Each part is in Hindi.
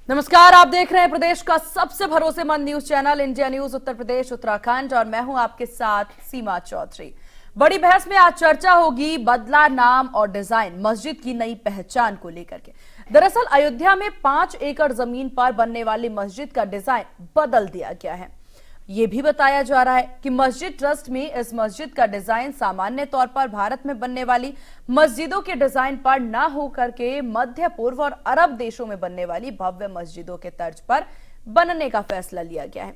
नमस्कार, आप देख रहे हैं प्रदेश का सबसे भरोसेमंद news channel India news Uttar Pradesh Uttarakhand और मैं हूं आपके साथ सीमा चौधरी। बड़ी बहस में आज चर्चा होगी बदला नाम और डिजाइन मस्जिद की नई पहचान को लेकर के। दरअसल अयोध्या में 5 एकड़ जमीन पर बनने वाली मस्जिद का डिजाइन बदल दिया गया है। ये भी बताया जा रहा है कि मस्जिद ट्रस्ट में इस मस्जिद का डिजाइन सामान्य तौर पर भारत में बनने वाली मस्जिदों के डिजाइन पर न होकर के मध्य पूर्व और अरब देशों में बनने वाली भव्य मस्जिदों के तर्ज पर बनने का फैसला लिया गया है।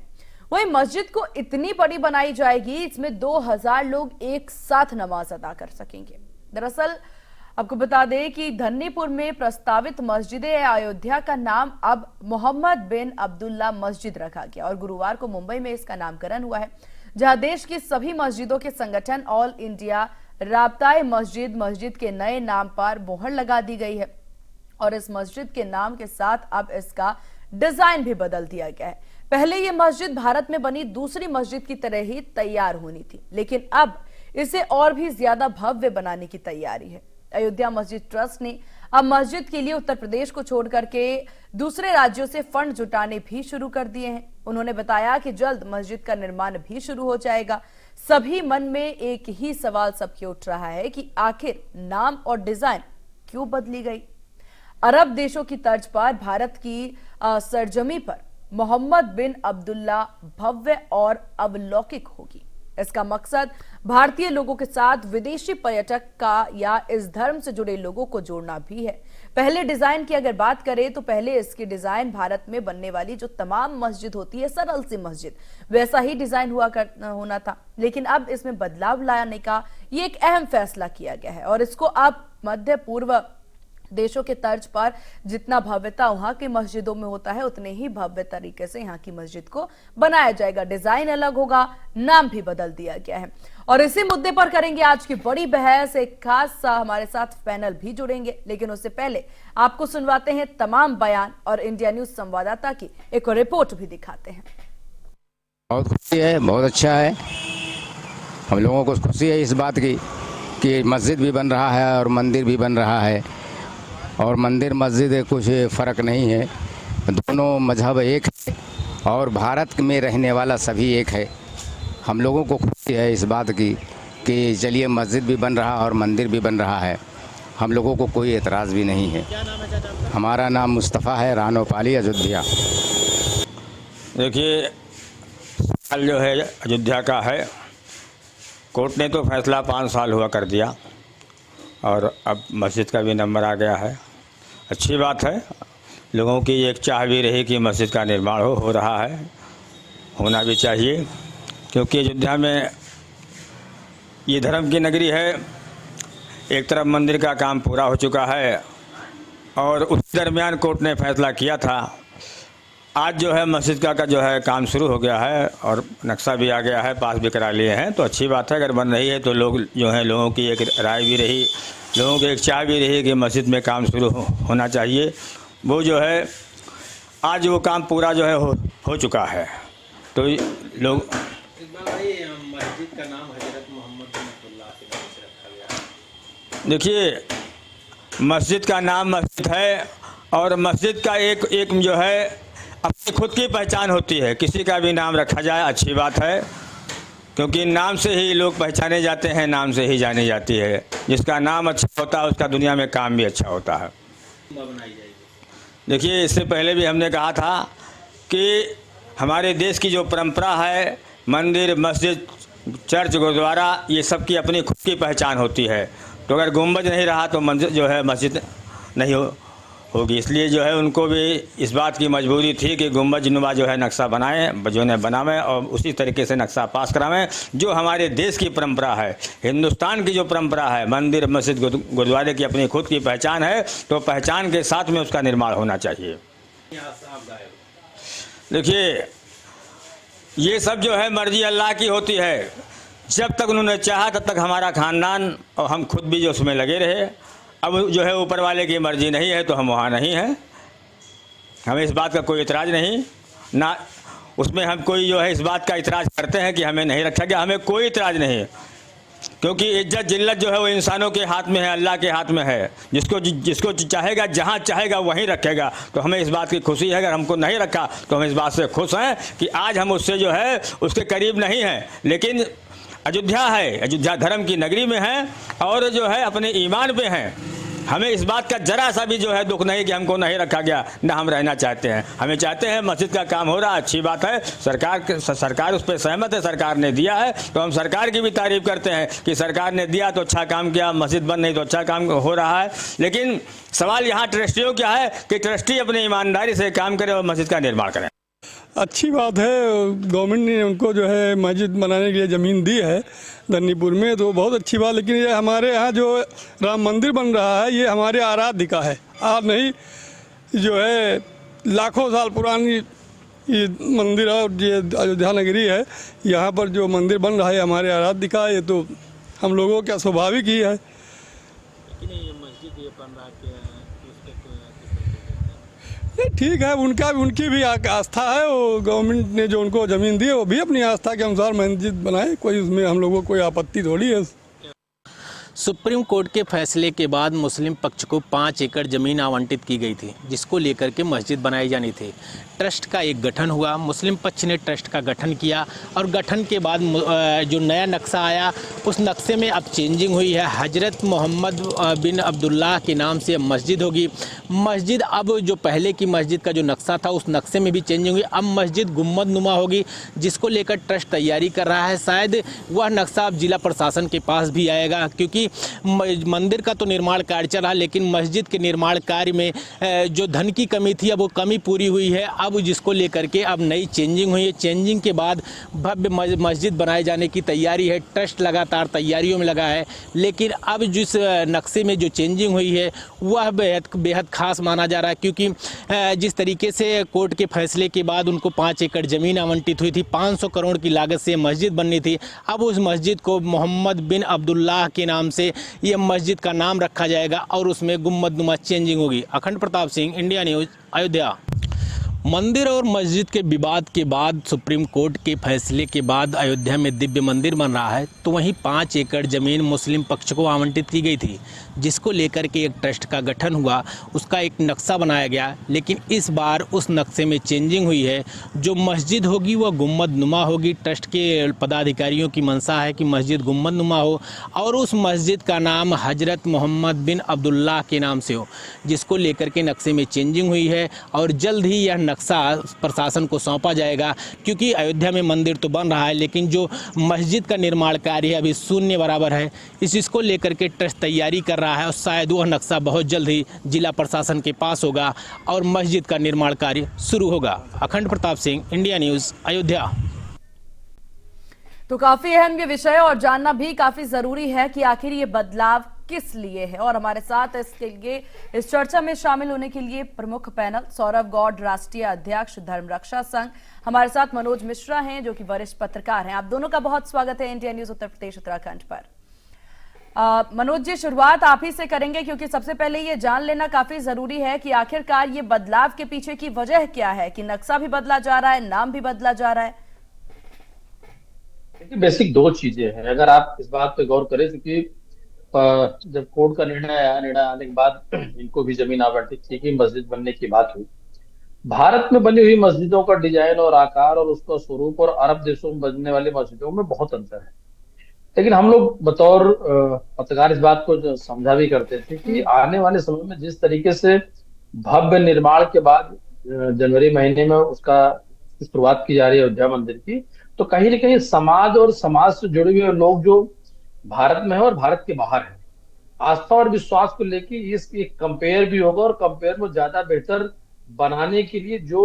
वहीं मस्जिद को इतनी बड़ी बनाई जाएगी, इसमें 2000 लोग एक साथ नमाज अदा कर सकेंगे। दरअसल आपको बता दें कि धन्नीपुर में प्रस्तावित मस्जिद अयोध्या का नाम अब मोहम्मद बिन अब्दुल्ला मस्जिद रखा गया और गुरुवार को मुंबई में इसका नामकरण हुआ है, जहां देश की सभी मस्जिदों के संगठन ऑल इंडिया राब्ताए मस्जिद के नए नाम पर मोहर लगा दी गई है और इस मस्जिद के नाम के साथ अब इसका डिजाइन भी बदल दिया गया है। पहले ये मस्जिद भारत में बनी दूसरी मस्जिद की तरह ही तैयार होनी थी, लेकिन अब इसे और भी ज्यादा भव्य बनाने की तैयारी है। अयोध्या मस्जिद ट्रस्ट ने अब मस्जिद के लिए उत्तर प्रदेश को छोड़ करके दूसरे राज्यों से फंड जुटाने भी शुरू कर दिए हैं। उन्होंने बताया कि जल्द मस्जिद का निर्माण भी शुरू हो जाएगा। सभी मन में एक ही सवाल सबके उठ रहा है कि आखिर नाम और डिजाइन क्यों बदली गई। अरब देशों की तर्ज पर भारत की सरजमी पर मोहम्मद बिन अब्दुल्ला भव्य और अवलौकिक होगी। इसका मकसद भारतीय लोगों के साथ विदेशी पर्यटक का या इस धर्म से जुड़े लोगों को जोड़ना भी है। पहले डिजाइन की अगर बात करें तो पहले इसकी डिजाइन भारत में बनने वाली जो तमाम मस्जिद होती है, सरल सी मस्जिद, वैसा ही डिजाइन होना था, लेकिन अब इसमें बदलाव लाने का ये एक अहम फैसला किया गया है और इसको अब मध्य पूर्व देशों के तर्ज पर जितना भव्यता वहां की मस्जिदों में होता है, उतने ही भव्य तरीके से यहाँ की मस्जिद को बनाया जाएगा। डिजाइन अलग होगा, नाम भी बदल दिया गया है और इसी मुद्दे पर करेंगे आज की बड़ी बहस। एक खास हमारे साथ पैनल भी जुड़ेंगे, लेकिन उससे पहले आपको सुनवाते हैं तमाम बयान और इंडिया न्यूज संवाददाता की एक रिपोर्ट भी दिखाते हैं। बहुत खुशी है, बहुत अच्छा है। हम लोगों को खुशी है इस बात की कि मस्जिद भी बन रहा है और मंदिर भी बन रहा है और मंदिर मस्जिद कुछ फ़र्क नहीं है, दोनों मजहब एक है और भारत में रहने वाला सभी एक है। हम लोगों को खुशी है इस बात की कि चलिए मस्जिद भी बन रहा और मंदिर भी बन रहा है, हम लोगों को कोई एतराज़ भी नहीं है। क्या नाम है चाचा? हमारा नाम मुस्तफ़ा है, रानोपाली अयोध्या। देखिए, सवाल जो है अयोध्या का है। कोर्ट ने तो फैसला 5 साल हुआ कर दिया और अब मस्जिद का भी नंबर आ गया है। अच्छी बात है, लोगों की एक चाह भी रही कि मस्जिद का निर्माण हो रहा है, होना भी चाहिए, क्योंकि अयोध्या में ये धर्म की नगरी है। एक तरफ मंदिर का काम पूरा हो चुका है और उस दरमियान कोर्ट ने फैसला किया था। आज जो है मस्जिद का जो है काम शुरू हो गया है और नक्शा भी आ गया है, पास भी करा लिए हैं, तो अच्छी बात है। अगर बन रही है तो लोग जो है, लोगों की एक राय भी रही, लोगों की एक चाह भी रही कि मस्जिद में काम शुरू होना चाहिए। वो जो है आज वो काम पूरा जो है हो चुका है। तो लोग मस्जिद का नाम हजरत मोहम्मद बिन अब्दुल्ला के नाम से रखा गया। देखिए, मस्जिद का नाम मस्जिद है और मस्जिद का एक जो है अपनी खुद की पहचान होती है। किसी का भी नाम रखा जाए अच्छी बात है, क्योंकि नाम से ही लोग पहचाने जाते हैं, नाम से ही जानी जाती है। जिसका नाम अच्छा होता है उसका दुनिया में काम भी अच्छा होता है। बनाई जाएगी। देखिए, इससे पहले भी हमने कहा था कि हमारे देश की जो परंपरा है, मंदिर, मस्जिद, चर्च, गुरुद्वारा, ये सब की अपनी खुद की पहचान होती है। तो अगर गुंबज नहीं रहा तो मंदिर जो है मस्जिद नहीं होगी। इसलिए जो है उनको भी इस बात की मजबूरी थी कि गुंबज नुमा जो है नक्शा बनाएं, जो है बनावें और उसी तरीके से नक्शा पास करावें जो हमारे देश की परंपरा है, हिंदुस्तान की जो परंपरा है। मंदिर, मस्जिद, गुरुद्वारे की अपनी खुद की पहचान है, तो पहचान के साथ में उसका निर्माण होना चाहिए। देखिए, ये सब जो है मर्जी अल्लाह की होती है। जब तक उन्होंने चाहा तब तक हमारा खानदान और हम खुद भी जो उसमें लगे रहे। अब जो है ऊपर वाले की मर्जी नहीं है तो हम वहाँ नहीं हैं। हमें इस बात का कोई इतराज़ नहीं, ना उसमें हम कोई जो है इस बात का इतराज़ करते हैं कि हमें नहीं रखा गया, हमें कोई इतराज़ नहीं। क्योंकि इज्जत जिल्लत जो है वो इंसानों के हाथ में है, अल्लाह के हाथ में है। जिसको चाहेगा जहाँ चाहेगा वहीं रखेगा। तो हमें इस बात की खुशी है, अगर हमको नहीं रखा तो हम इस बात से खुश हैं कि आज हम उससे जो है उसके करीब नहीं हैं। लेकिन अयोध्या है, अयोध्या धर्म की नगरी में है और जो है अपने ईमान पे हैं। हमें इस बात का जरा सा भी जो है दुख नहीं कि हमको नहीं रखा गया, ना हम रहना चाहते हैं। हमें चाहते हैं मस्जिद का काम हो रहा, अच्छी बात है। सरकार उस पर सहमत है, सरकार ने दिया है तो हम सरकार की भी तारीफ करते हैं कि सरकार ने दिया तो अच्छा काम किया, मस्जिद बंद नहीं तो अच्छा काम हो रहा है। लेकिन सवाल यहाँ ट्रस्टियों क्या है कि ट्रस्टी अपनी ईमानदारी से काम करें और मस्जिद का निर्माण करें। अच्छी बात है, गवर्नमेंट ने उनको जो है मस्जिद बनाने के लिए ज़मीन दी है धन्नीपुर में, तो बहुत अच्छी बात। लेकिन ये हमारे यहाँ जो राम मंदिर बन रहा है ये हमारे आराध्य का है, आज नहीं, जो है लाखों साल पुरानी ये मंदिर है और ये अयोध्या नगरी है। यहाँ पर जो मंदिर बन रहा है हमारे आराध्य का, ये तो हम लोगों का स्वाभाविक ही है। लेकिन ये मस्जिद ये बन रहा है ठीक है, उनकी भी आस्था है। वो गवर्नमेंट ने जो उनको ज़मीन दी है वो भी अपनी आस्था के अनुसार मस्जिद बनाए, कोई उसमें हम लोगों को कोई आपत्ति थोड़ी है। सुप्रीम कोर्ट के फैसले के बाद मुस्लिम पक्ष को 5 एकड़ ज़मीन आवंटित की गई थी, जिसको लेकर के मस्जिद बनाई जानी थी। ट्रस्ट का एक गठन हुआ, मुस्लिम पक्ष ने ट्रस्ट का गठन किया और गठन के बाद जो नया नक्शा आया उस नक्शे में अब चेंजिंग हुई है। हजरत मोहम्मद बिन अब्दुल्लाह के नाम से अब मस्जिद होगी। मस्जिद अब जो पहले की मस्जिद का जो नक्शा था उस नक्शे में भी चेंजिंग हुई, अब मस्जिद गुम्बद नुमा होगी, जिसको लेकर ट्रस्ट तैयारी कर रहा है। शायद वह नक्शा अब जिला प्रशासन के पास भी आएगा, क्योंकि मंदिर का तो निर्माण कार्य चल रहा है लेकिन मस्जिद के निर्माण कार्य में जो धन की कमी थी अब वो कमी पूरी हुई है। अब जिसको लेकर के अब नई चेंजिंग हुई है, चेंजिंग के बाद भव्य मस्जिद बनाए जाने की तैयारी है। ट्रस्ट लगातार तैयारियों में लगा है, लेकिन अब जिस नक्शे में जो चेंजिंग हुई है वह बेहद खास माना जा रहा है, क्योंकि जिस तरीके से कोर्ट के फैसले के बाद उनको 5 एकड़ ज़मीन आवंटित हुई थी, 500 करोड़ की लागत से मस्जिद बननी थी। अब उस मस्जिद को मोहम्मद बिन अब्दुल्लाह के नाम से ये मस्जिद का नाम रखा जाएगा और उसमें गुम्बद नुमा चेंजिंग होगी। अखंड प्रताप सिंह, इंडिया न्यूज़, अयोध्या। मंदिर और मस्जिद के विवाद के बाद सुप्रीम कोर्ट के फैसले के बाद अयोध्या में दिव्य मंदिर बन रहा है, तो वहीं 5 एकड़ ज़मीन मुस्लिम पक्ष को आवंटित की गई थी, जिसको लेकर के एक ट्रस्ट का गठन हुआ, उसका एक नक्शा बनाया गया। लेकिन इस बार उस नक्शे में चेंजिंग हुई है, जो मस्जिद होगी वह गुम्बद नुमा होगी। ट्रस्ट के पदाधिकारियों की मंशा है कि मस्जिद गुम्बद नुमा हो और उस मस्जिद का नाम हजरत मोहम्मद बिन अब्दुल्लाह के नाम से हो, जिसको लेकर के नक्शे में चेंजिंग हुई है और जल्द ही यह नक्शा प्रशासन को सौंपा जाएगा। क्योंकि अयोध्या में मंदिर तो बन रहा है लेकिन जो मस्जिद का निर्माण कार्य अभी शून्य बराबर है, इसको लेकर के ट्रस्ट तैयारी कर रहा है और शायद वह नक्शा बहुत जल्द ही जिला प्रशासन के पास होगा और मस्जिद का निर्माण कार्य शुरू होगा। अखंड प्रताप सिंह, इंडिया न्यूज़, अयोध्या। तो काफी अहम ये विषय और जानना भी काफी जरूरी है कि आखिर ये बदलाव किस लिए है। और हमारे साथ इसके लिए इस चर्चा में शामिल होने के लिए प्रमुख पैनल सौरभ गौड़, राष्ट्रीय अध्यक्ष धर्म रक्षा संघ, हमारे साथ मनोज मिश्रा हैं जो कि वरिष्ठ पत्रकार हैं। आप दोनों का बहुत स्वागत है इंडिया न्यूज़ उत्तर प्रदेश उत्तराखंड पर। मनोज जी, शुरुआत आप ही से करेंगे क्योंकि सबसे पहले ये जान लेना काफी जरूरी है कि आखिरकार ये बदलाव के पीछे की वजह क्या है, कि नक्शा भी बदला जा रहा है, नाम भी बदला जा रहा है। बेसिक 2 चीजें हैं। अगर आप इस बात पे गौर करें, क्योंकि जब कोर्ट का निर्णय आया, निर्णय आने के बाद इनको भी जमीन आवंटित की कि मस्जिद बनने की बात हुई। भारत में बनी हुई मस्जिदों का डिजाइन और आकार और उसका स्वरूप और अरब देशों में बनने वाली मस्जिदों में बहुत अंतर है। लेकिन हम लोग बतौर पत्रकार इस बात को समझा भी करते थे कि आने वाले समय में जिस तरीके से भव्य निर्माण के बाद जनवरी महीने में उसका शुरुआत की जा रही है अयोध्या मंदिर की, तो कहीं ना कहीं समाज और समाज से जुड़े हुए लोग जो भारत में है और भारत के बाहर है, आस्था और विश्वास को लेकर इसकी कंपेयर भी होगा और कंपेयर में ज्यादा बेहतर बनाने के लिए जो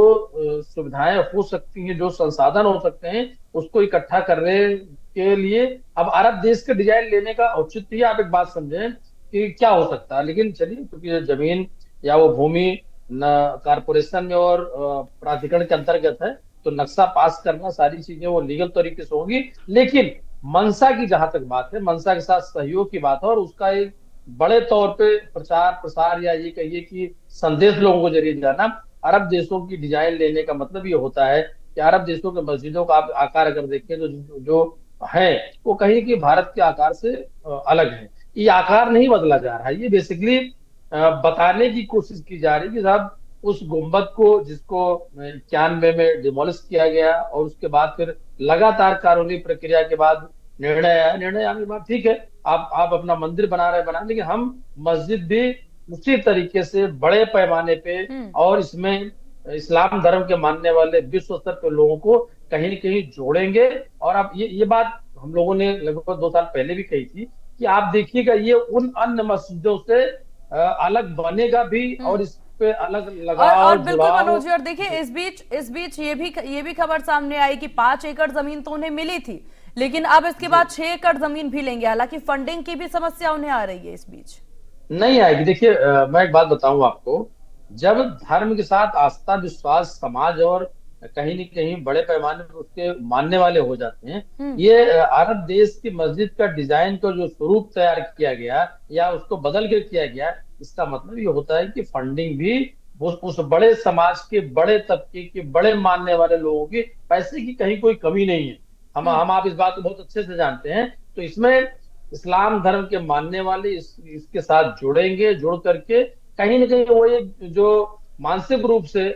सुविधाएं हो सकती हैं, जो संसाधन हो सकते हैं, उसको इकट्ठा करने के लिए अब अरब देश के डिजाइन लेने का औचित्य। आप एक बात समझें कि क्या हो सकता है। लेकिन चलिए, क्योंकि जमीन या वो भूमि न कारपोरेशन में और प्राधिकरण के अंतर्गत है, तो नक्शा पास करना, सारी चीजें वो लीगल तरीके से होगी। लेकिन मंशा की जहां तक बात है, मंशा के साथ सहयोग की बात है और उसका एक बड़े तौर पे प्रचार प्रसार या ये कहिए कि संदेश लोगों को जरिए जाना, अरब देशों की डिजाइन लेने का मतलब ये होता है कि अरब देशों के मस्जिदों का आप आकार अगर देखें तो जो है वो कहीं कि भारत के आकार से अलग है। ये आकार नहीं बदला जा रहा है, ये बेसिकली बताने की कोशिश की जा रही है कि साहब उस गुम्बद को जिसको 91 में डिमोलिश किया गया और उसके बाद फिर लगातार कानूनी प्रक्रिया के बाद निर्णय आया, निर्णय आने के बाद ठीक है आप अपना मंदिर बना रहे बना, लेकिन हम मस्जिद भी उसी तरीके से बड़े पैमाने पे और इसमें इस्लाम धर्म के मानने वाले विश्व स्तर पे लोगों को कहीं न कहीं जोड़ेंगे। और आप ये बात हम लोगों ने लगभग 2 साल पहले भी कही थी कि आप देखिएगा ये उन अन्य मस्जिदों से अलग बनेगा भी और इस पे अलग और लगाव बिल्कुल जुड़ाव। मनोज जी, और देखिए इस बीच ये भी खबर सामने आई कि 5 एकड़ जमीन तो उन्हें मिली थी, लेकिन अब इसके बाद 6 एकड़ जमीन भी लेंगे। हालांकि फंडिंग की भी समस्या उन्हें आ रही है इस बीच। नहीं आएगी। देखिए मैं एक बात बताऊं आपको, जब धर्म के साथ आस्था विश्वास समाज और कहीं न कहीं बड़े पैमाने पर उसके मानने वाले हो जाते हैं, ये अरब देश की मस्जिद का डिजाइन का जो स्वरूप तैयार किया गया या उसको बदल के किया गया, इसका मतलब ये होता है कि फंडिंग भी उस बड़े समाज के बड़े तबके के बड़े मानने वाले लोगों की पैसे की कहीं कोई कमी नहीं है। हम आप इस बात को बहुत अच्छे से जानते हैं। तो इसमें इस्लाम धर्म के मानने वाले इसके साथ जुड़ेंगे, जुड़ करके कहीं ना कहीं वो एक जो मानसिक रूप से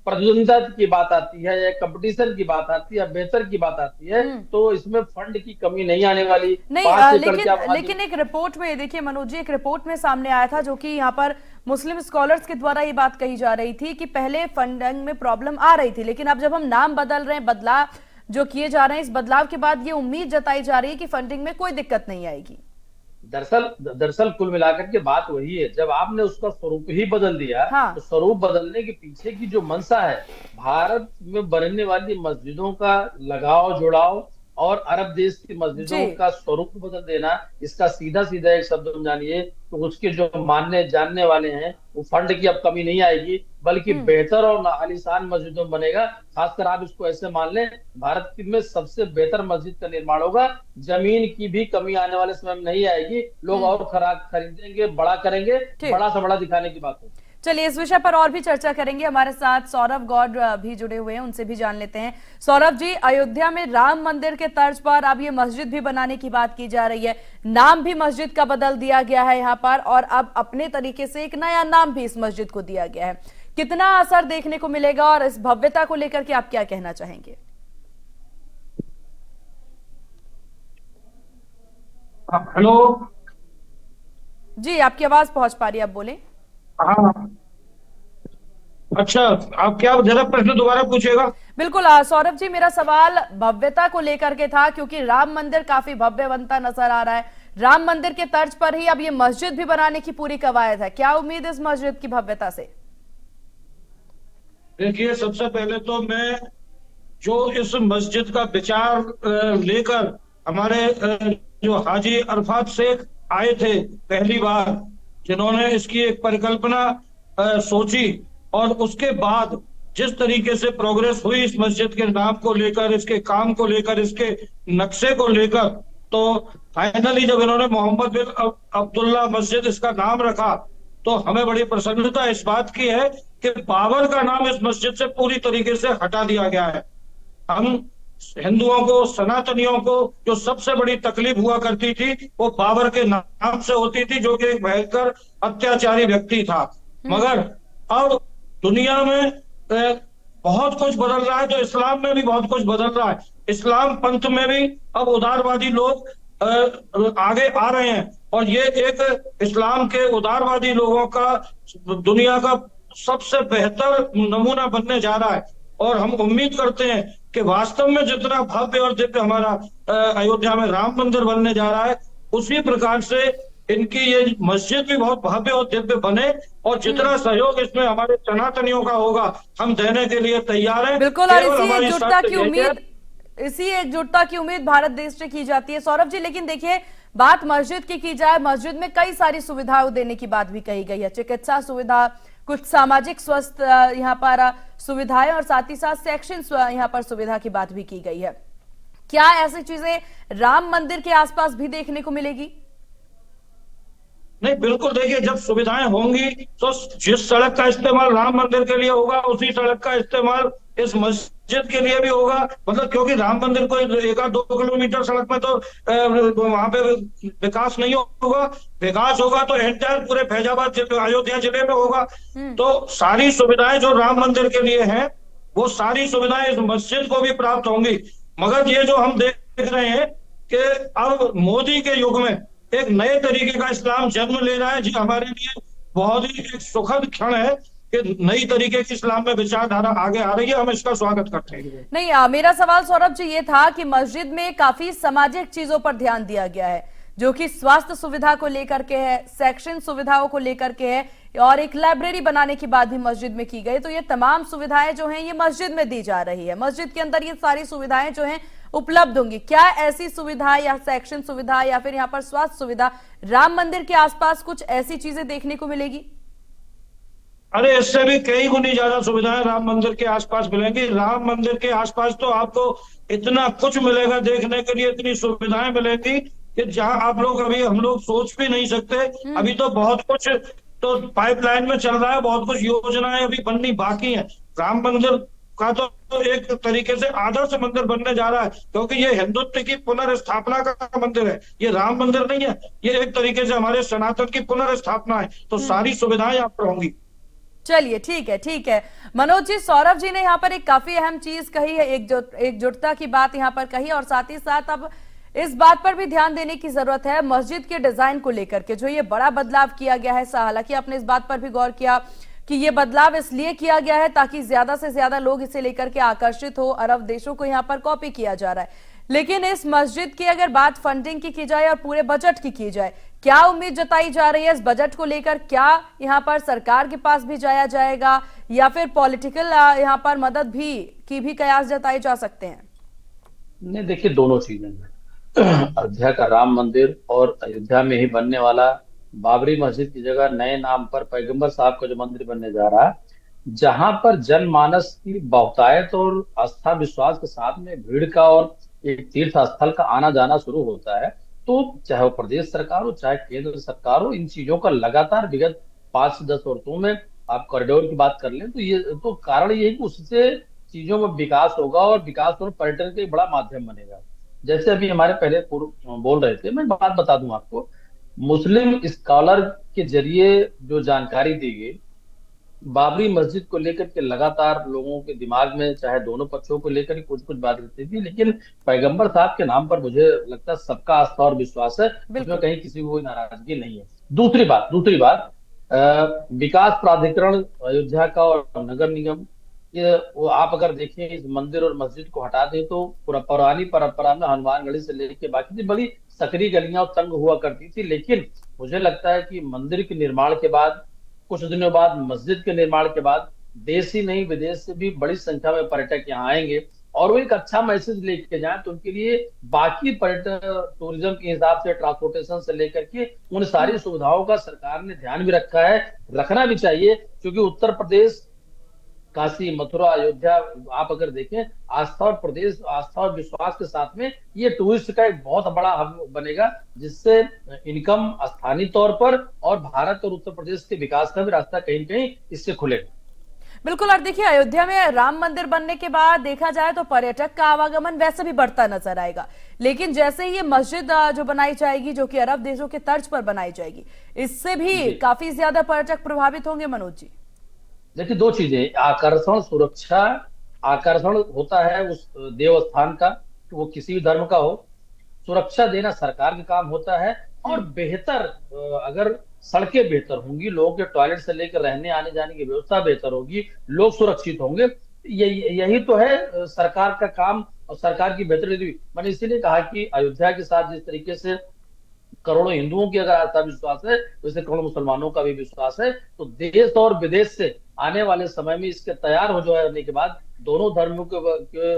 प्रतिद्वंदिता की बात आती है या कंपटीशन की बात आती है या बेहतर की बात आती है, तो इसमें फंड की कमी नहीं आने वाली। नहीं 5 एकड़ की आबादी- लेकिन एक रिपोर्ट में देखिए मनोज जी, एक रिपोर्ट में सामने आया था जो कि यहाँ पर मुस्लिम स्कॉलर्स के द्वारा ये बात कही जा रही थी कि पहले फंडिंग में प्रॉब्लम आ रही थी, लेकिन अब जब हम नाम बदल रहे हैं, बदलाव जो किए जा रहे हैं, इस बदलाव के बाद ये उम्मीद जताई जा रही है कि फंडिंग में कोई दिक्कत नहीं आएगी। दरअसल कुल मिलाकर के बात वही है, जब आपने उसका स्वरूप ही बदल दिया, हाँ। तो स्वरूप बदलने के पीछे की जो मंशा है, भारत में बनने वाली मस्जिदों का लगाव जुड़ाव और अरब देश की मस्जिदों जी। का स्वरूप बदल देना, इसका सीधा सीधा एक शब्द में जानिए तो उसके जो मानने जानने वाले हैं वो फंड की अब कमी नहीं आएगी, बल्कि बेहतर और आलीशान मस्जिदों में बनेगा। खासकर आप इसको ऐसे मान लें, भारत में सबसे बेहतर मस्जिद का निर्माण होगा, जमीन की भी कमी आने वाले समय में नहीं आएगी, लोग और खरीदेंगे, बड़ा करेंगे, बड़ा से बड़ा दिखाने की बात होगी। चलिए इस विषय पर और भी चर्चा करेंगे। हमारे साथ सौरभ गौड़ भी जुड़े हुए हैं, उनसे भी जान लेते हैं। सौरभ जी, अयोध्या में राम मंदिर के तर्ज पर अब ये मस्जिद भी बनाने की बात की जा रही है, नाम भी मस्जिद का बदल दिया गया है यहाँ पर, और अब अपने तरीके से एक नया नाम भी इस मस्जिद को दिया गया है। कितना असर देखने को मिलेगा और इस भव्यता को लेकर के आप क्या कहना चाहेंगे? हेलो जी, आपकी आवाज पहुंच पा रही है, आप बोले। हाँ, अच्छा, आप क्या जरा प्रश्न दोबारा पूछेगा? बिल्कुल सौरभ जी, मेरा सवाल भव्यता को लेकर के था, क्योंकि राम मंदिर काफी भव्य बनता नजर आ रहा है। राम मंदिर के तर्ज पर ही अब ये मस्जिद भी बनाने की पूरी कवायद है। क्या उम्मीद इस मस्जिद की भव्यता से? देखिए, सबसे पहले तो मैं जो इस मस्जिद का विचार लेकर हमारे जो हाजी अरफात शेख आए थे पहली बार, जिन्होंने इसकी एक परिकल्पना सोची और उसके बाद जिस तरीके से प्रोग्रेस हुई इस मस्जिद के नाम को लेकर, इसके काम को लेकर, इसके नक्शे को लेकर, तो फाइनली जब इन्होंने मोहम्मद बिन अब्दुल्ला मस्जिद इसका नाम रखा, तो हमें बड़ी प्रसन्नता इस बात की है कि बाबर का नाम इस मस्जिद से पूरी तरीके से हटा दिया गया है। हम हिंदुओं को, सनातनियों को जो सबसे बड़ी तकलीफ हुआ करती थी वो बाबर के नाम से होती थी, जो कि एक भयंकर अत्याचारी व्यक्ति था। मगर अब दुनिया में बहुत कुछ बदल रहा है, तो इस्लाम में भी बहुत कुछ बदल रहा है। इस्लाम पंथ में भी अब उदारवादी लोग आगे आ रहे हैं, और ये एक इस्लाम के उदारवादी लोगों का दुनिया का सबसे बेहतर नमूना बनने जा रहा है। और हम उम्मीद करते हैं कि वास्तव में जितना भव्य और दिव्य हमारा अयोध्या में राम मंदिर बनने जा रहा है, उसी प्रकार से इनकी ये मस्जिद भी बहुत भव्य और दिव्य बने, और जितना सहयोग इसमें हमारे सनातनियों का होगा हम देने के लिए तैयार हैं। बिल्कुल, और इसी एकजुटता की उम्मीद भारत देश से की जाती है। सौरभ जी, लेकिन देखिए, बात मस्जिद की जाए, मस्जिद में कई सारी सुविधाएं देने की बात भी कही गई है, चिकित्सा सुविधा, कुछ सामाजिक स्वस्थ यहाँ पर सुविधाएं, और साथ ही साथ सेक्शन यहाँ पर सुविधा की बात भी की गई है। क्या ऐसी चीजें राम मंदिर के आसपास भी देखने को मिलेगी? नहीं, बिल्कुल, देखिए, जब सुविधाएं होंगी तो जिस सड़क का इस्तेमाल राम मंदिर के लिए होगा उसी सड़क का इस्तेमाल इस मस्जिद के लिए भी होगा। मतलब क्योंकि राम मंदिर को 1-2 किलोमीटर सड़क में तो वहां पे विकास नहीं होगा। विकास होगा तो एंटायर पूरे फैजाबाद अयोध्या जिले में होगा। तो सारी सुविधाएं जो राम मंदिर के लिए हैं वो सारी सुविधाएं इस मस्जिद को भी प्राप्त होंगी। मगर ये जो हम देख रहे हैं कि अब मोदी के युग में एक नए तरीके का इस्लाम जन्म ले रहा है, जी हमारे लिए बहुत ही एक सुखद क्षण है कि नई तरीके की इस्लाम में विचारधारा आगे आ रही है। हम इसका स्वागत करते हैं। नहीं, मेरा सवाल सौरभ जी ये था कि मस्जिद में काफी सामाजिक चीजों पर ध्यान दिया गया है, जो कि स्वास्थ्य सुविधा को लेकर के है, शैक्षणिक सुविधाओं को लेकर के है, और एक लाइब्रेरी बनाने की बात भी मस्जिद में की गई। तो ये तमाम सुविधाएं जो हैं ये मस्जिद में दी जा रही है। मस्जिद के अंदर ये सारी सुविधाएं जो हैं उपलब्ध होंगी। क्या ऐसी सुविधा या शैक्षणिक सुविधा या फिर यहाँ पर स्वास्थ्य सुविधा राम मंदिर के आसपास कुछ ऐसी चीजें देखने को मिलेगी? अरे, इससे भी कई गुनी ज्यादा सुविधाएं राम मंदिर के आसपास मिलेंगी। राम मंदिर के आसपास तो आपको इतना कुछ मिलेगा देखने के लिए, इतनी सुविधाएं मिलेंगी कि जहां आप लोग हम लोग सोच भी नहीं सकते। अभी तो बहुत कुछ तो पाइपलाइन में चल रहा है, बहुत कुछ योजनाएं अभी बननी बाकी है। राम मंदिर का तो एक तरीके से आदर्श मंदिर बनने जा रहा है, क्योंकि ये हिंदुत्व की पुनर्स्थापना का मंदिर है। ये राम मंदिर नहीं है, ये एक तरीके से हमारे सनातन की पुनर्स्थापना है। तो सारी सुविधाएं यहाँ पर होंगी। चलिए, ठीक है, ठीक है। मनोज जी, सौरभ जी ने यहाँ पर एक काफी अहम चीज कही है, एकजुटता की बात यहाँ पर कही, और साथ ही साथ अब इस बात पर भी ध्यान देने की जरूरत है मस्जिद के डिजाइन को लेकर के जो ये बड़ा बदलाव किया गया है। हालांकि आपने इस बात पर भी गौर किया कि ये बदलाव इसलिए किया गया है ताकि ज्यादा से ज्यादा लोग इसे लेकर के आकर्षित हो। अरब देशों को यहाँ पर कॉपी किया जा रहा है, लेकिन इस मस्जिद की अगर बात फंडिंग की जाए और पूरे बजट की जाए, क्या उम्मीद जताई जा रही है इस बजट को लेकर? क्या यहाँ पर सरकार के पास भी जाया जाएगा या फिर पॉलिटिकल यहाँ पर मदद भी कयास जताए जा सकते हैं? नहीं, देखिए, दोनों चीजें हैं। अयोध्या का राम मंदिर और अयोध्या में ही बनने वाला बाबरी मस्जिद की जगह नए नाम पर पैगंबर साहब का जो मंदिर बनने जा रहा है, जहां पर जनमानस की बहुतायत और आस्था विश्वास के साथ में भीड़ का और एक तीर्थ स्थल का आना जाना शुरू होता है, तो चाहे वो प्रदेश सरकार हो चाहे केंद्र सरकार हो, इन चीजों का लगातार विगत 5 से 10 वर्षों में आप कॉरिडोर की बात कर लें तो ये तो कारण ये है कि उससे चीजों में विकास होगा और विकास और पर्यटन का एक बड़ा माध्यम बनेगा। जैसे अभी हमारे पहले बोल रहे थे, मैं बात बता दूं आपको, मुस्लिम स्कॉलर के जरिए जो जानकारी दी गई बाबरी मस्जिद को लेकर के, लगातार लोगों के दिमाग में चाहे दोनों पक्षों को लेकर कुछ कुछ बात रहती थी, लेकिन पैगंबर साहब के नाम पर मुझे लगता है सबका आस्था और विश्वास है, इसमें कहीं किसी को कोई नाराजगी नहीं है। दूसरी बात विकास प्राधिकरण अयोध्या का और नगर निगम, ये वो आप अगर देखें इस मंदिर और मस्जिद को हटा दें तो पुरानी परंपरा में हनुमानगढ़ी से लेकर बाकी थी बड़ी सकरी गलियां और तंग हुआ करती थी, लेकिन मुझे लगता है कि मंदिर के निर्माण के बाद, कुछ दिनों बाद मस्जिद के निर्माण के बाद, देश ही नहीं विदेश से भी बड़ी संख्या में पर्यटक यहाँ आएंगे और वो एक अच्छा मैसेज लेके जाएं, तो उनके लिए बाकी पर्यटन टूरिज्म के हिसाब से ट्रांसपोर्टेशन से लेकर के उन सारी सुविधाओं का सरकार ने ध्यान भी रखा है, रखना भी चाहिए, क्योंकि उत्तर प्रदेश, काशी, मथुरा, अयोध्या आप अगर देखें, आस्था और विश्वास के साथ में ये टूरिस्ट का एक बहुत बड़ा हब बनेगा, जिससे इनकम स्थानीय तौर पर और भारत और उत्तर प्रदेश के विकास का भी रास्ता कहीं न कहीं इससे खुलेगा। बिल्कुल। और देखिए, अयोध्या में राम मंदिर बनने के बाद देखा जाए तो पर्यटक का आवागमन वैसे भी बढ़ता नजर आएगा, लेकिन जैसे ही ये मस्जिद जो बनाई जाएगी जो कि अरब देशों के तर्ज पर बनाई जाएगी, इससे भी काफी ज्यादा पर्यटक प्रभावित होंगे। मनोज जी, देखिए, दो चीजें, आकर्षण, सुरक्षा। आकर्षण होता है उस देवस्थान का, तो वो किसी भी धर्म का हो, सुरक्षा देना सरकार का काम होता है, और बेहतर अगर सड़कें बेहतर होंगी, लोगों के टॉयलेट से लेकर रहने आने जाने की व्यवस्था बेहतर होगी, लोग सुरक्षित होंगे, यही तो है सरकार का काम और सरकार की बेहतरी। मैंने इसीलिए कहा कि अयोध्या के साथ जिस तरीके से करोड़ों हिंदुओं की अगर आस्था विश्वास है, वैसे करोड़ों मुसलमानों का भी विश्वास है, तो देश और विदेश से आने वाले समय में इसके तैयार हो जाने के बाद दोनों धर्मों के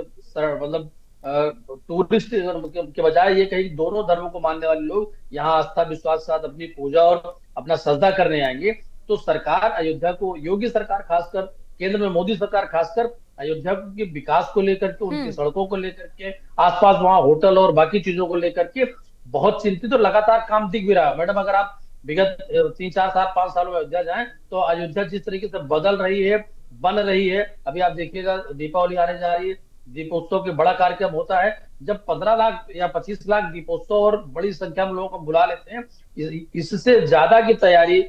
मतलब टूरिस्ट के बजाय ये कहीं दोनों धर्मों को मानने वाले लोग यहाँ आस्था विश्वास के साथ अपनी पूजा और अपना सजदा करने आएंगे, तो सरकार अयोध्या को, योगी सरकार खासकर, केंद्र में मोदी सरकार खासकर, अयोध्या के विकास को लेकर के, उनकी सड़कों को लेकर के, आसपास वहां होटल और बाकी चीजों को लेकर के बहुत चिंतित और लगातार काम दिख भी रहा है। मैडम, अगर आप विगत 3 4 साल 5 सालों में अयोध्या जाएं तो अयोध्या जिस तरीके से बदल रही है, बन रही है। अभी आप देखिएगा दीपावली आने जा रही है, दीपोत्सव के बड़ा कार्यक्रम होता है। जब 15 लाख या 25 लाख दीपोत्सव और बड़ी संख्या में लोगों को बुला लेते हैं, इससे ज्यादा की तैयारी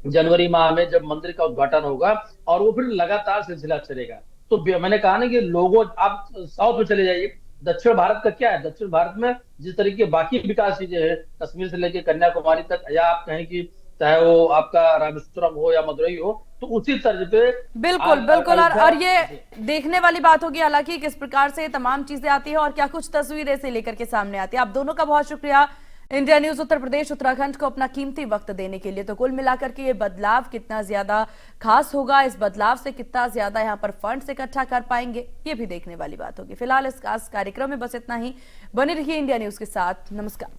जनवरी माह में जब मंदिर का उद्घाटन होगा और वो फिर लगातार सिलसिला चलेगा। तो मैंने कहा ना कि लोगों, आप साउथ में चले जाइए, दक्षिण भारत का क्या है, दक्षिण भारत में जिस तरीके की बाकी विकास चीजें हैं, कश्मीर से लेकर कन्याकुमारी तक, या आप कहें कि चाहे वो आपका रामेश्वरम हो या मदुरई हो, तो उसी तर्ज पे बिल्कुल बिल्कुल। और ये देखने वाली बात होगी हालांकि किस प्रकार से तमाम चीजें आती है और क्या कुछ तस्वीरें से लेकर के सामने आती है। आप दोनों का बहुत शुक्रिया इंडिया न्यूज उत्तर प्रदेश उत्तराखंड को अपना कीमती वक्त देने के लिए। तो कुल मिलाकर के ये बदलाव कितना ज्यादा खास होगा, इस बदलाव से कितना ज्यादा यहाँ पर फंड्स इकट्ठा कर पाएंगे, ये भी देखने वाली बात होगी। फिलहाल इस खास कार्यक्रम में बस इतना ही। बने रहिए इंडिया न्यूज के साथ। नमस्कार।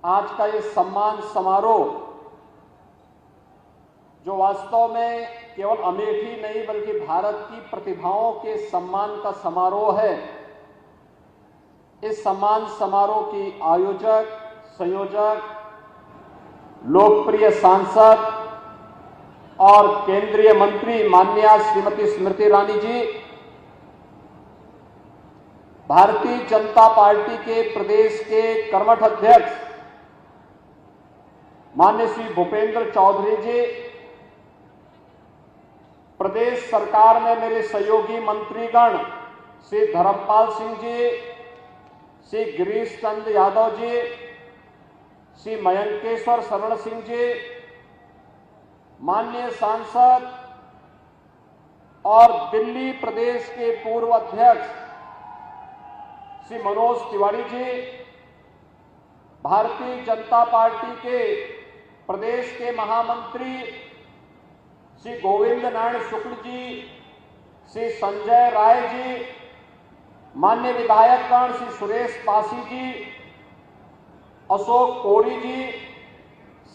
आज का ये सम्मान समारोह जो वास्तव में केवल अमेठी नहीं बल्कि भारत की प्रतिभाओं के सम्मान का समारोह है, इस सम्मान समारोह की आयोजक, संयोजक, लोकप्रिय सांसद और केंद्रीय मंत्री माननीय श्रीमती स्मृति ईरानी जी, भारतीय जनता पार्टी के प्रदेश के कर्मठ अध्यक्ष माननीय श्री भूपेंद्र चौधरी जी, प्रदेश सरकार में मेरे सहयोगी मंत्रीगण श्री धर्मपाल सिंह जी, श्री गिरीश चंद्र यादव जी, श्री मयंकेश्वर शरण सिंह जी, माननीय सांसद और दिल्ली प्रदेश के पूर्व अध्यक्ष श्री मनोज तिवारी जी, भारतीय जनता पार्टी के प्रदेश के महामंत्री श्री गोविंद नारायण शुक्ल जी, श्री संजय राय जी, माननीय विधायकगण श्री सुरेश पासी जी, अशोक कोरी जी,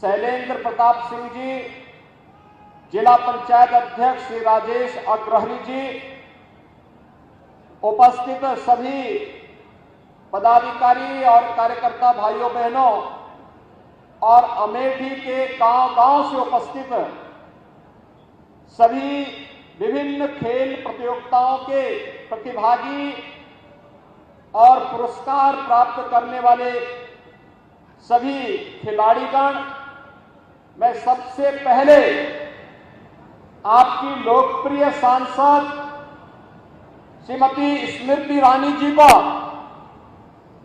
शैलेंद्र प्रताप सिंह जी, जिला पंचायत अध्यक्ष श्री राजेश अग्रहरी जी, उपस्थित सभी पदाधिकारी और कार्यकर्ता भाइयों बहनों और अमेठी के गांव-गांव से उपस्थित सभी विभिन्न खेल प्रतियोगिताओं के प्रतिभागी और पुरस्कार प्राप्त करने वाले सभी खिलाड़ीगण, मैं सबसे पहले आपकी लोकप्रिय सांसद श्रीमती स्मृति ईरानी जी को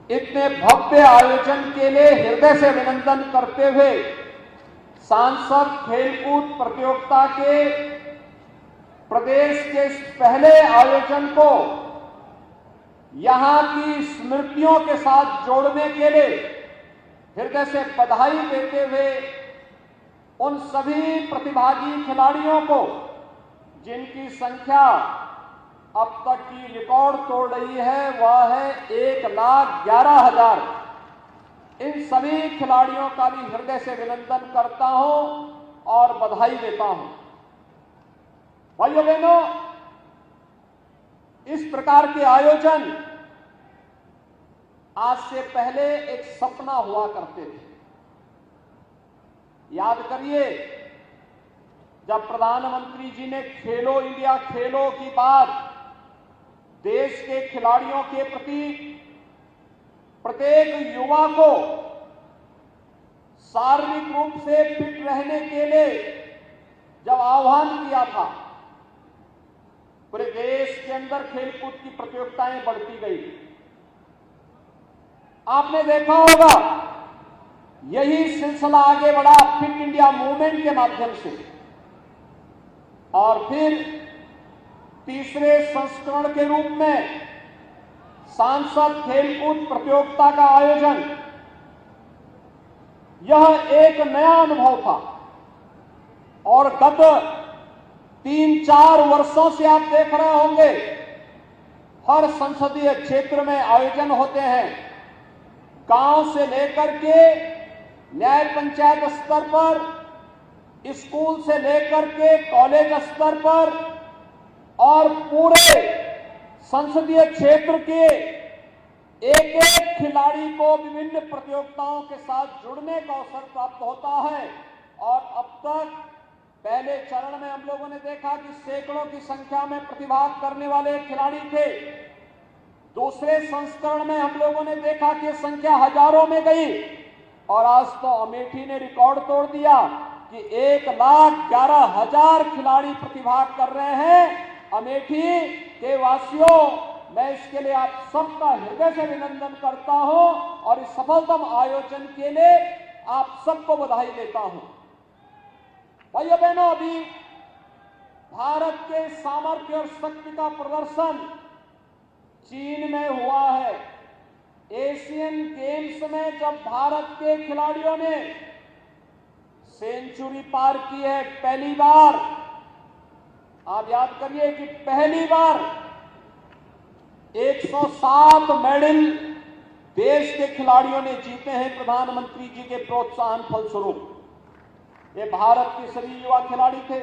इतने भव्य आयोजन के लिए हृदय से अभिनंदन करते हुए सांसद खेलकूद प्रतियोगिता के प्रदेश के पहले आयोजन को यहां की स्मृतियों के साथ जोड़ने के लिए हृदय से बधाई देते हुए उन सभी प्रतिभागी खिलाड़ियों को, जिनकी संख्या अब तक की रिकॉर्ड तोड़ रही है, वह है 1,11,000, इन सभी खिलाड़ियों का भी हृदय से अभिनंदन करता हूं और बधाई देता हूं। भाइयों बहनों, इस प्रकार के आयोजन आज से पहले एक सपना हुआ करते थे। याद करिए, जब प्रधानमंत्री जी ने खेलो इंडिया खेलो की बात देश के खिलाड़ियों के प्रति प्रत्येक युवा को शारीरिक रूप से फिट रहने के लिए जब आह्वान किया था, पूरे देश के अंदर खेलकूद की प्रतियोगिताएं बढ़ती गई। आपने देखा होगा यही सिलसिला आगे बढ़ा फिट इंडिया मूवमेंट के माध्यम से, और फिर तीसरे संस्करण के रूप में सांसद खेलकूद प्रतियोगिता का आयोजन। यह एक नया अनुभव था और गत 3-4 वर्षों से आप देख रहे होंगे हर संसदीय क्षेत्र में आयोजन होते हैं। गांव से लेकर के न्याय पंचायत स्तर पर, स्कूल से लेकर के कॉलेज स्तर पर और पूरे संसदीय क्षेत्र के एक एक खिलाड़ी को विभिन्न प्रतियोगिताओं के साथ जुड़ने का अवसर प्राप्त होता है। और अब तक पहले चरण में हम लोगों ने देखा कि सैकड़ों की संख्या में प्रतिभाग करने वाले खिलाड़ी थे। दूसरे संस्करण में हम लोगों ने देखा कि संख्या हजारों में गई और आज तो अमेठी ने रिकॉर्ड तोड़ दिया कि 1,11,000 खिलाड़ी प्रतिभाग कर रहे हैं। अमेठी के वासियों, मैं इसके लिए आप सबका हृदय से अभिनंदन करता हूं और इस सफलतम आयोजन के लिए आप सबको बधाई देता हूं। भाइयों बहनों, अभी भारत के सामर्थ्य और शक्ति का प्रदर्शन चीन में हुआ है। एशियन गेम्स में जब भारत के खिलाड़ियों ने सेंचुरी पार की है, पहली बार, आप याद करिए कि पहली बार 107 मेडल देश के खिलाड़ियों ने जीते हैं प्रधानमंत्री जी के प्रोत्साहन फलस्वरूप। ये भारत के सभी युवा खिलाड़ी थे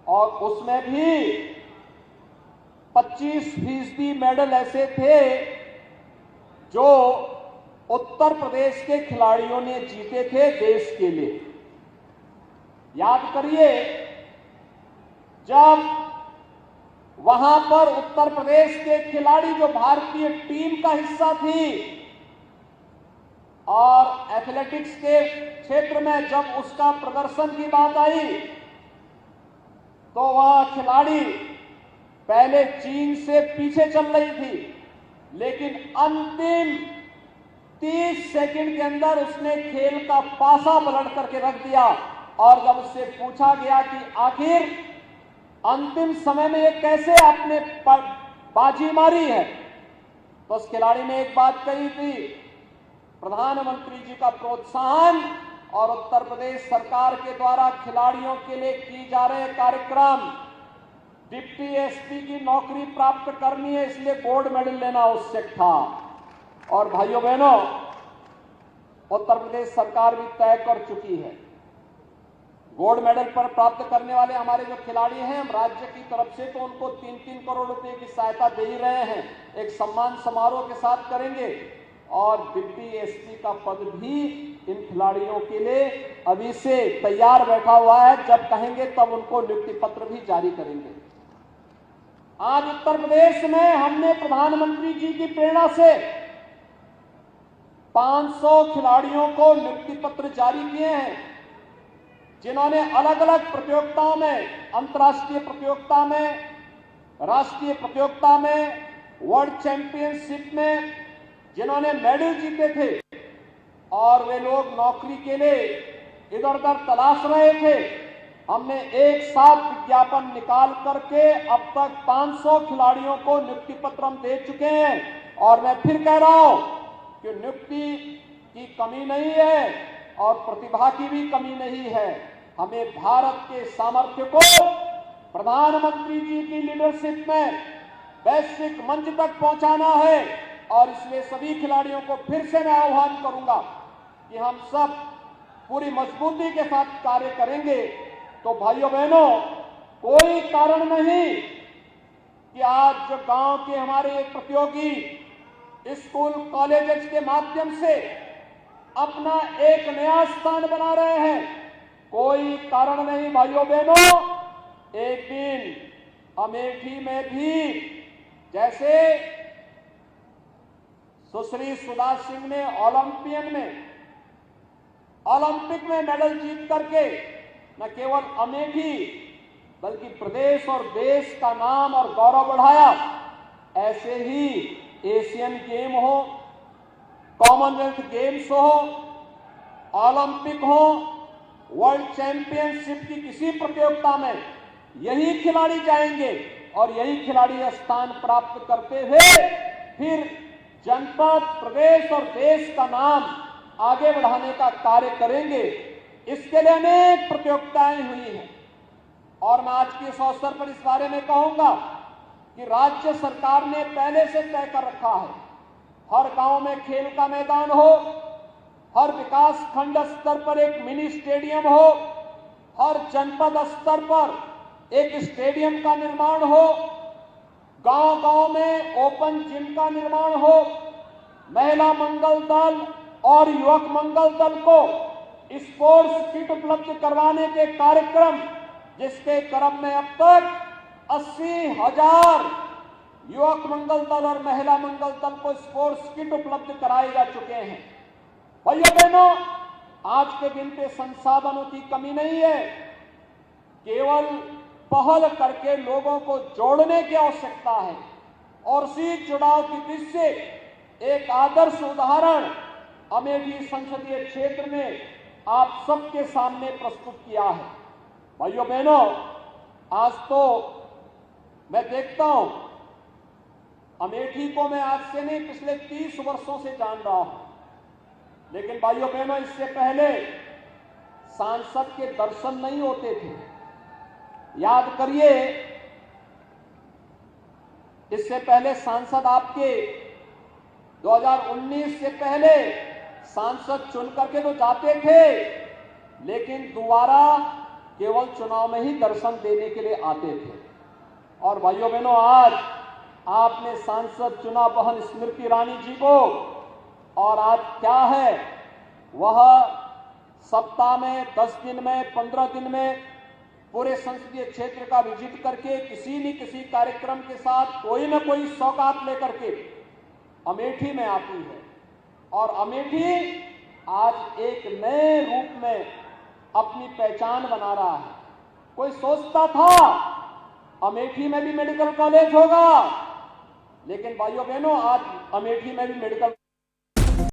और उसमें भी 25% मेडल ऐसे थे जो उत्तर प्रदेश के खिलाड़ियों ने जीते थे देश के लिए। याद करिए, जब वहां पर उत्तर प्रदेश के खिलाड़ी जो भारतीय टीम का हिस्सा थी और एथलेटिक्स के क्षेत्र में जब उसका प्रदर्शन की बात आई तो वह खिलाड़ी पहले चीन से पीछे चल रही थी, लेकिन अंतिम 30 सेकंड के अंदर उसने खेल का पासा पलट करके रख दिया। और जब उससे पूछा गया कि आखिर अंतिम समय में ये कैसे आपने बाजी मारी है, तो उस खिलाड़ी ने एक बात कही थी, प्रधानमंत्री जी का प्रोत्साहन और उत्तर प्रदेश सरकार के द्वारा खिलाड़ियों के लिए की जा रहे कार्यक्रम, डिप्टी एसपी की नौकरी प्राप्त करनी है, इसलिए गोल्ड मेडल लेना आवश्यक था। और भाइयों बहनों, उत्तर प्रदेश सरकार भी तय कर चुकी है। गोल्ड मेडल पर प्राप्त करने वाले हमारे जो खिलाड़ी हैं, हम राज्य की तरफ से तो उनको 3-3 करोड़ रुपए की सहायता दे ही रहे हैं। एक सम्मान समारोह के साथ करेंगे और डिप्टी एसपी का पद भी इन खिलाड़ियों के लिए अभी से तैयार बैठा हुआ है। जब कहेंगे तब उनको नियुक्ति पत्र भी जारी करेंगे। आज उत्तर प्रदेश में हमने प्रधानमंत्री जी की प्रेरणा से 500 खिलाड़ियों को नियुक्ति पत्र जारी किए हैं, जिन्होंने अलग अलग प्रतियोगिताओं में, अंतर्राष्ट्रीय प्रतियोगिता में, राष्ट्रीय प्रतियोगिता में, वर्ल्ड चैंपियनशिप में जिन्होंने मेडल जीते थे और वे लोग नौकरी के लिए इधर उधर तलाश रहे थे। हमने एक साथ विज्ञापन निकाल करके अब तक 500 खिलाड़ियों को नियुक्ति पत्र हम दे चुके हैं। और मैं फिर कह रहा हूं कि नियुक्ति की कमी नहीं है और प्रतिभा की भी कमी नहीं है। हमें भारत के सामर्थ्य को प्रधानमंत्री जी की लीडरशिप में वैश्विक मंच तक पहुंचाना है। और इसलिए सभी खिलाड़ियों को फिर से मैं आह्वान करूंगा कि हम सब पूरी मजबूती के साथ कार्य करेंगे। तो भाइयों बहनों, कोई कारण नहीं कि आज जो गांव के हमारे प्रतियोगी स्कूल कॉलेजेस के माध्यम से अपना एक नया स्थान बना रहे हैं, कोई कारण नहीं भाइयों बहनों। एक दिन अमेठी में भी जैसे सुश्री सुधा सिंह ने ओलंपिक में मेडल जीत करके न केवल अमेठी बल्कि प्रदेश और देश का नाम और गौरव बढ़ाया, ऐसे ही एशियन गेम हो, कॉमनवेल्थ गेम्स हो, ओलंपिक हो, वर्ल्ड चैंपियनशिप की किसी प्रतियोगिता में यही खिलाड़ी जाएंगे और यही खिलाड़ी स्थान प्राप्त करते हुए फिर जनपद, प्रदेश और देश का नाम आगे बढ़ाने का कार्य करेंगे। इसके लिए अनेक प्रतियोगिताएं हुई हैं और मैं आज के इस अवसर पर इस बारे में कहूंगा कि राज्य सरकार ने पहले से तय कर रखा है, हर गांव में खेल का मैदान हो, हर विकास खंड स्तर पर एक मिनी स्टेडियम हो, हर जनपद स्तर पर एक स्टेडियम का निर्माण हो, गांव-गांव में ओपन जिम का निर्माण हो, महिला मंगल दल और युवक मंगल दल को स्पोर्ट्स किट उपलब्ध करवाने के कार्यक्रम, जिसके क्रम में अब तक 80,000 युवक मंगल दल और महिला मंगल दल को स्पोर्ट्स किट उपलब्ध कराए जा चुके हैं। भाइयों बहनों, आज के दिन पे संसाधनों की कमी नहीं है, केवल पहल करके लोगों को जोड़ने की आवश्यकता है। और इसी जुड़ाव की दृष्टि से एक आदर्श उदाहरण अमेठी संसदीय क्षेत्र में आप सबके सामने प्रस्तुत किया है। भाइयों बहनों, आज तो मैं देखता हूं, अमेठी को मैं आज से नहीं पिछले 30 वर्षों से जान रहा हूं, लेकिन भाइयों बहनों, इससे पहले सांसद के दर्शन नहीं होते थे। याद करिए, इससे पहले सांसद आपके 2019 से पहले सांसद चुन करके तो जाते थे, लेकिन दोबारा केवल चुनाव में ही दर्शन देने के लिए आते थे। और भाइयों बहनों, आज आपने सांसद चुना बहन स्मृति ईरानी जी को, और आज क्या है, वह सप्ताह में 10 दिन में 15 दिन में पूरे संसदीय क्षेत्र का विजिट करके किसी न किसी कार्यक्रम के साथ कोई न कोई सौगात लेकर के अमेठी में आती है। और अमेठी आज एक नए रूप में अपनी पहचान बना रहा है। कोई सोचता था अमेठी में भी मेडिकल कॉलेज होगा, लेकिन भाइयों बहनों, आज अमेठी में भी मेडिकल